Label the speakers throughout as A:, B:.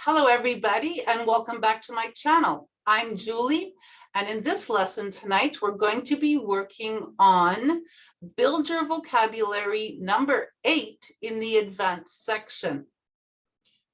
A: Hello, everybody, and welcome back to my channel. I'm Julie, and in this lesson tonight, we're going to be working on Build Your Vocabulary number 8 in the advanced section.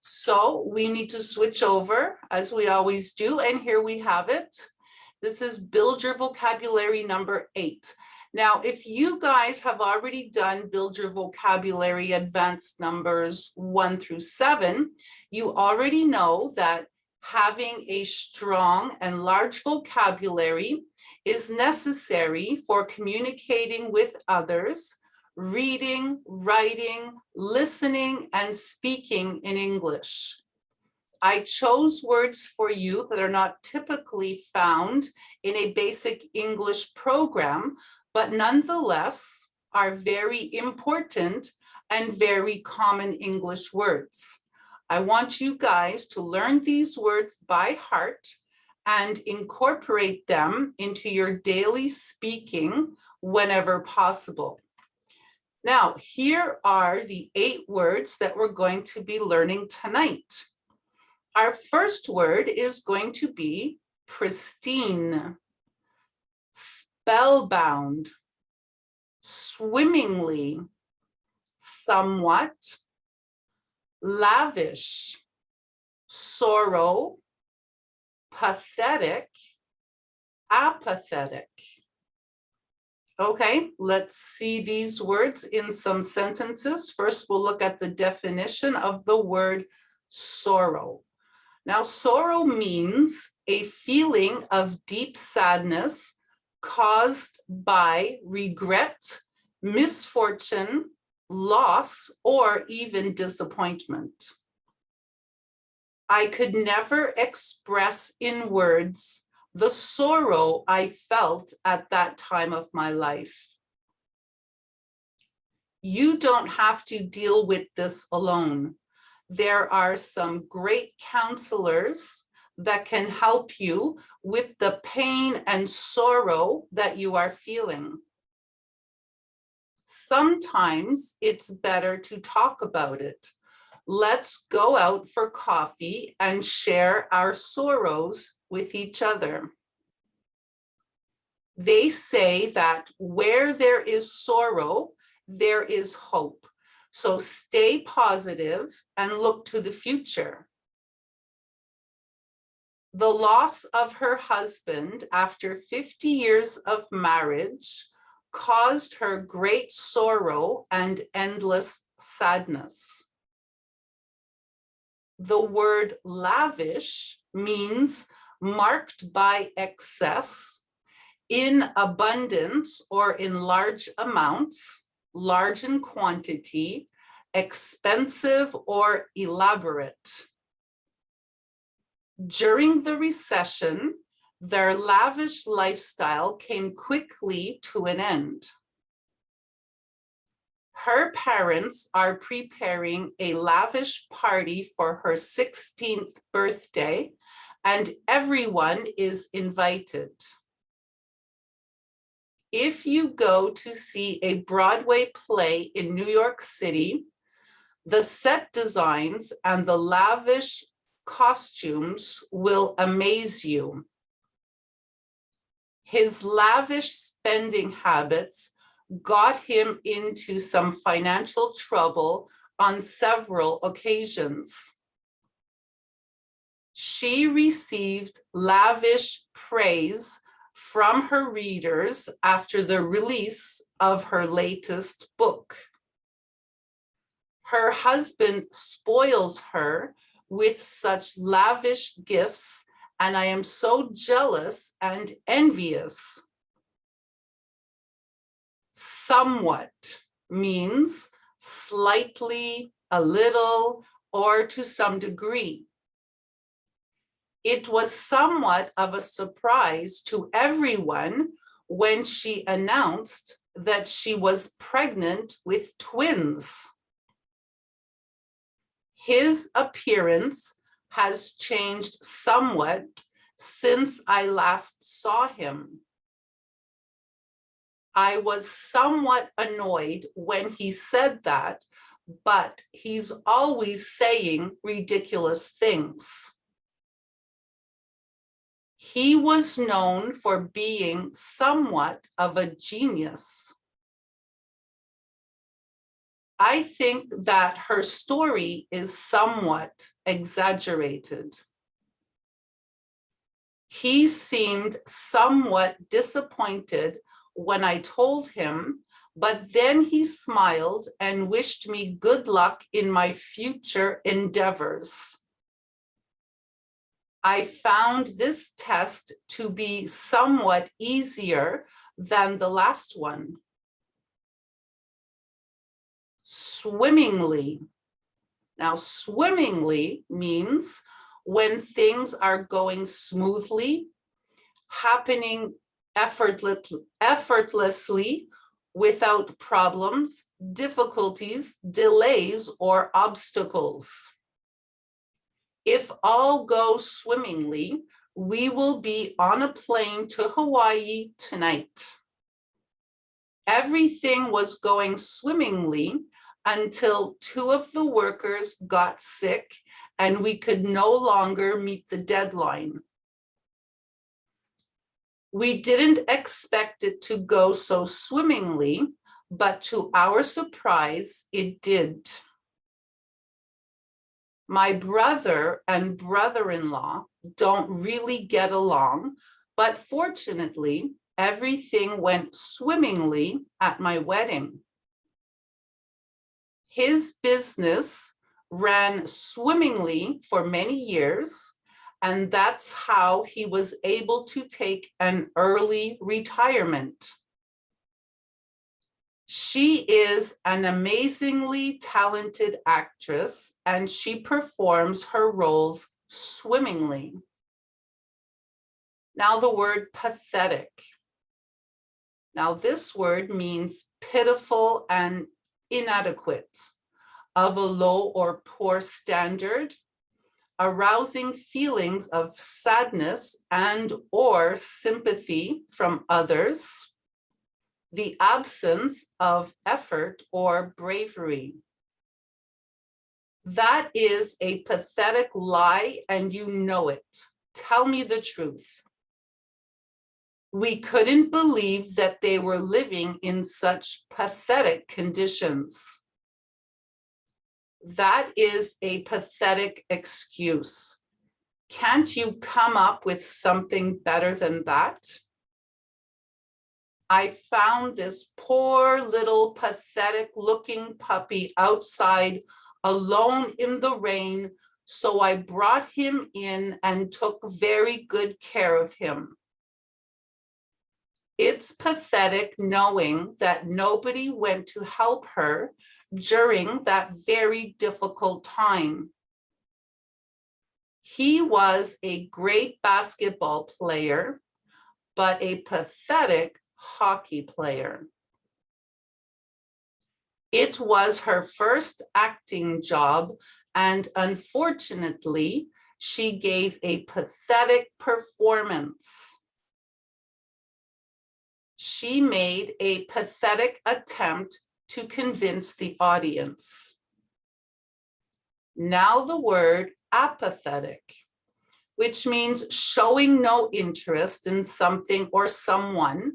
A: So we need to switch over, as we always do, and here we have it. This is Build Your Vocabulary number 8. Now, if you guys have already done Build Your Vocabulary advanced numbers 1 through 7, you already know that having a strong and large vocabulary is necessary for communicating with others, reading, writing, listening, and speaking in English. I chose words for you that are not typically found in a basic English program, but nonetheless are very important and very common English words. I want you guys to learn these words by heart and incorporate them into your daily speaking whenever possible. Now, here are the 8 words that we're going to be learning tonight. Our first word is going to be pristine, spellbound, swimmingly, somewhat, lavish, sorrow, pathetic, apathetic. Okay, let's see these words in some sentences. First, we'll look at the definition of the word sorrow. Now, sorrow means a feeling of deep sadness caused by regret, misfortune, loss, or even disappointment. I could never express in words the sorrow I felt at that time of my life. You don't have to deal with this alone. There are some great counselors that can help you with the pain and sorrow that you are feeling. Sometimes it's better to talk about it. Let's go out for coffee and share our sorrows with each other. They say that where there is sorrow, there is hope. So stay positive and look to the future. The loss of her husband after 50 years of marriage caused her great sorrow and endless sadness. The word lavish means marked by excess, in abundance or in large amounts, large in quantity, expensive or elaborate. During the recession, their lavish lifestyle came quickly to an end. Her parents are preparing a lavish party for her 16th birthday, and everyone is invited. If you go to see a Broadway play in New York City, the set designs and the lavish costumes will amaze you. His lavish spending habits got him into some financial trouble on several occasions. She received lavish praise from her readers after the release of her latest book. Her husband spoils her with such lavish gifts, and I am so jealous and envious. Somewhat means slightly, a little, or to some degree. It was somewhat of a surprise to everyone when she announced that she was pregnant with twins. His appearance has changed somewhat since I last saw him. I was somewhat annoyed when he said that, but he's always saying ridiculous things. He was known for being somewhat of a genius. I think that her story is somewhat exaggerated. He seemed somewhat disappointed when I told him, but then he smiled and wished me good luck in my future endeavors. I found this test to be somewhat easier than the last one. Swimmingly. Now, swimmingly means when things are going smoothly, happening effortlessly, without problems, difficulties, delays, or obstacles. If all goes swimmingly, we will be on a plane to Hawaii tonight. Everything was going swimmingly until two of the workers got sick and we could no longer meet the deadline. We didn't expect it to go so swimmingly, but to our surprise, it did. My brother and brother-in-law don't really get along, but fortunately, everything went swimmingly at my wedding. His business ran swimmingly for many years, and that's how he was able to take an early retirement. She is an amazingly talented actress, and she performs her roles swimmingly. Now the word pathetic. Now this word means pitiful and inadequate, of a low or poor standard, arousing feelings of sadness and or sympathy from others, the absence of effort or bravery. That is a pathetic lie, and you know it. Tell me the truth. We couldn't believe that they were living in such pathetic conditions. That is a pathetic excuse. Can't you come up with something better than that? I found this poor little pathetic looking puppy outside alone in the rain, so I brought him in and took very good care of him. It's pathetic knowing that nobody went to help her during that very difficult time. He was a great basketball player, but a pathetic hockey player. It was her first acting job, and unfortunately, she gave a pathetic performance. She made a pathetic attempt to convince the audience. Now the word apathetic, which means showing no interest in something or someone,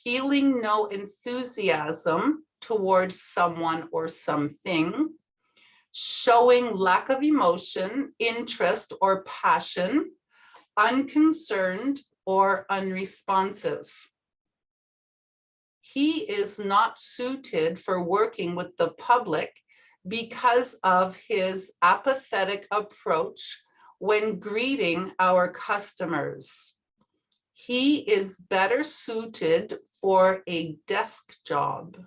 A: feeling no enthusiasm towards someone or something, showing lack of emotion, interest, or passion, unconcerned or unresponsive. He is not suited for working with the public because of his apathetic approach when greeting our customers. He is better suited for a desk job.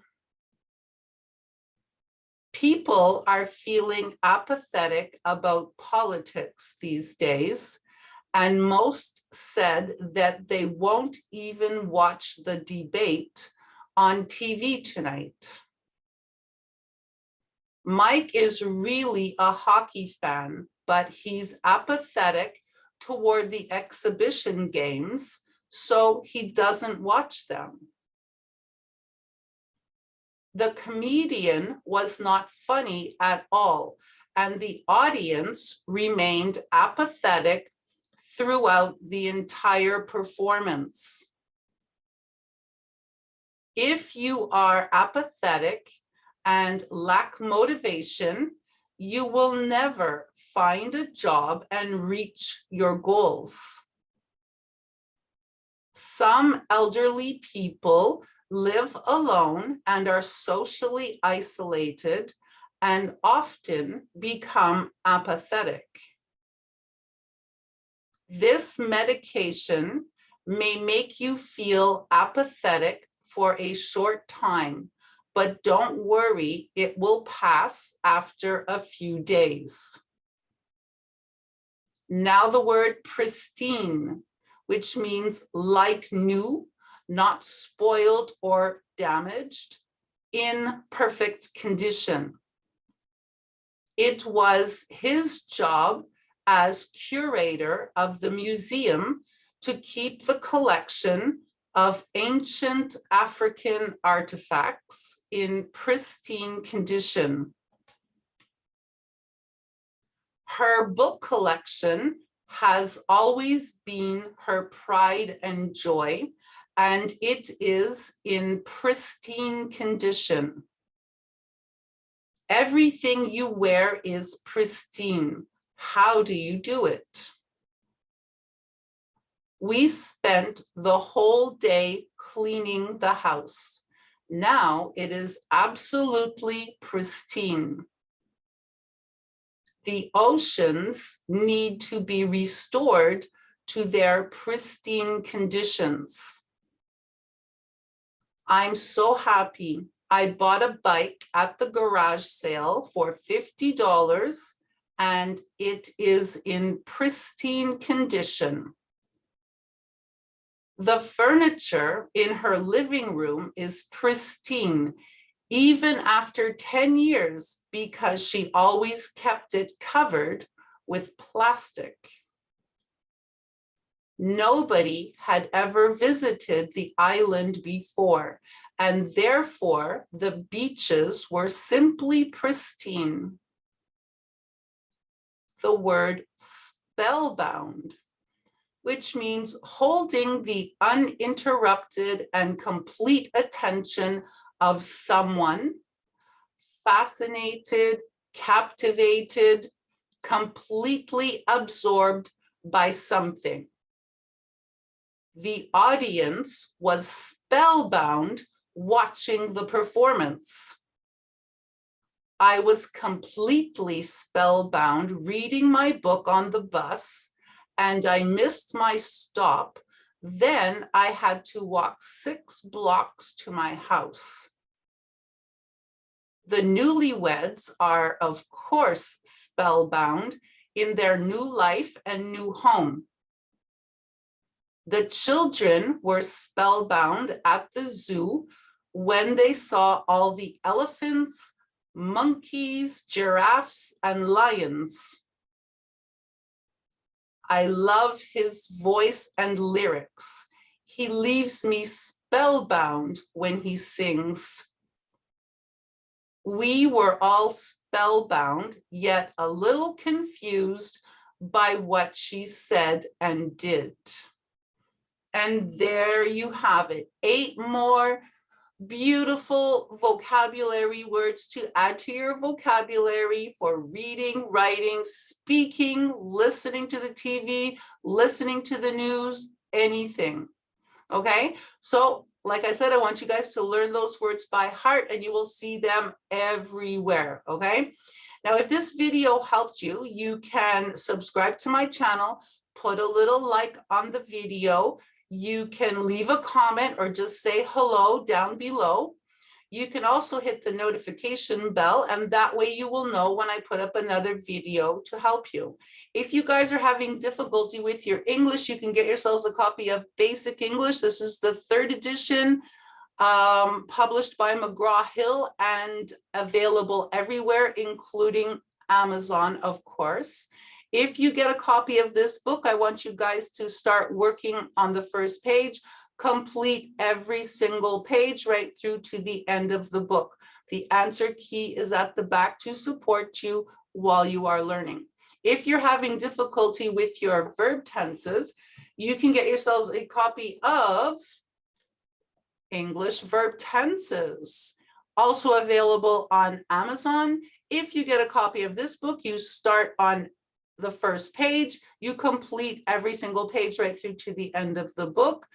A: People are feeling apathetic about politics these days, and most said that they won't even watch the debate on TV tonight. Mike is really a hockey fan, but he's apathetic toward the exhibition games, so he doesn't watch them. The comedian was not funny at all, and the audience remained apathetic throughout the entire performance. If you are apathetic and lack motivation, you will never find a job and reach your goals. Some elderly people live alone and are socially isolated and often become apathetic. This medication may make you feel apathetic for a short time, but don't worry, it will pass after a few days. Now the word pristine, which means like new, not spoiled or damaged, in perfect condition. It was his job as curator of the museum to keep the collection of ancient African artifacts in pristine condition. Her book collection has always been her pride and joy, and it is in pristine condition. Everything you wear is pristine. How do you do it? We spent the whole day cleaning the house. Now it is absolutely pristine. The oceans need to be restored to their pristine conditions. I'm so happy. I bought a bike at the garage sale for $50 and it is in pristine condition. The furniture in her living room is pristine, even after 10 years, because she always kept it covered with plastic. Nobody had ever visited the island before, and therefore the beaches were simply pristine. The word spellbound, which means holding the uninterrupted and complete attention of someone, fascinated, captivated, completely absorbed by something. The audience was spellbound watching the performance. I was completely spellbound reading my book on the bus, and I missed my stop. Then I had to walk 6 blocks to my house. The newlyweds are, of course, spellbound in their new life and new home. The children were spellbound at the zoo when they saw all the elephants, monkeys, giraffes, and lions. I love his voice and lyrics. He leaves me spellbound when he sings. We were all spellbound, yet a little confused by what she said and did. And there you have it, 8 more beautiful vocabulary words to add to your vocabulary for reading, writing, speaking, listening to the TV, listening to the news, anything. Okay, so like I said, I want you guys to learn those words by heart and you will see them everywhere. Okay, now if this video helped you, you can subscribe to my channel, put a little like on the video. You can leave a comment or just say hello down below. You can also hit the notification bell, and that way you will know when I put up another video to help you. If you guys are having difficulty with your English, you can get yourselves a copy of Basic English. This is the 3rd edition, published by McGraw-Hill and available everywhere, including Amazon, of course. If you get a copy of this book, I want you guys to start working on the first page. Complete every single page right through to the end of the book. The answer key is at the back to support you while you are learning. If you're having difficulty with your verb tenses, you can get yourselves a copy of English Verb Tenses, also available on Amazon. If you get a copy of this book, you start on the first page, you complete every single page right through to the end of the book.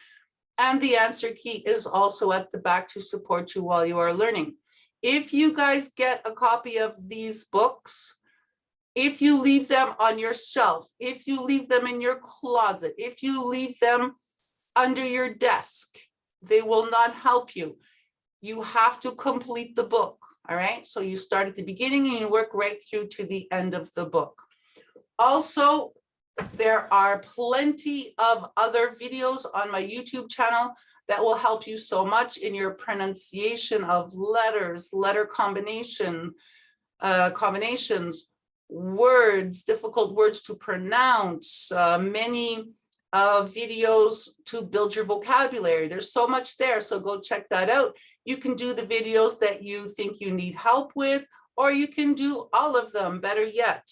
A: And the answer key is also at the back to support you while you are learning. If you guys get a copy of these books, if you leave them on your shelf, if you leave them in your closet, if you leave them under your desk, they will not help you. You have to complete the book, all right? So you start at the beginning and you work right through to the end of the book. Also, there are plenty of other videos on my YouTube channel that will help you so much in your pronunciation of letters, letter combinations, words, difficult words to pronounce, many videos to build your vocabulary. There's so much there, so go check that out. You can do the videos that you think you need help with, or you can do all of them, better yet.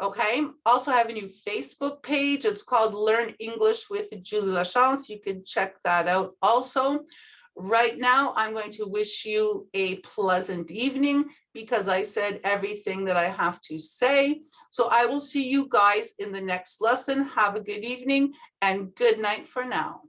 A: Okay, also have a new Facebook page. It's called Learn English with Julie Lachance. You can check that out also. Right now, I'm going to wish you a pleasant evening because I said everything that I have to say. So I will see you guys in the next lesson. Have a good evening and good night for now.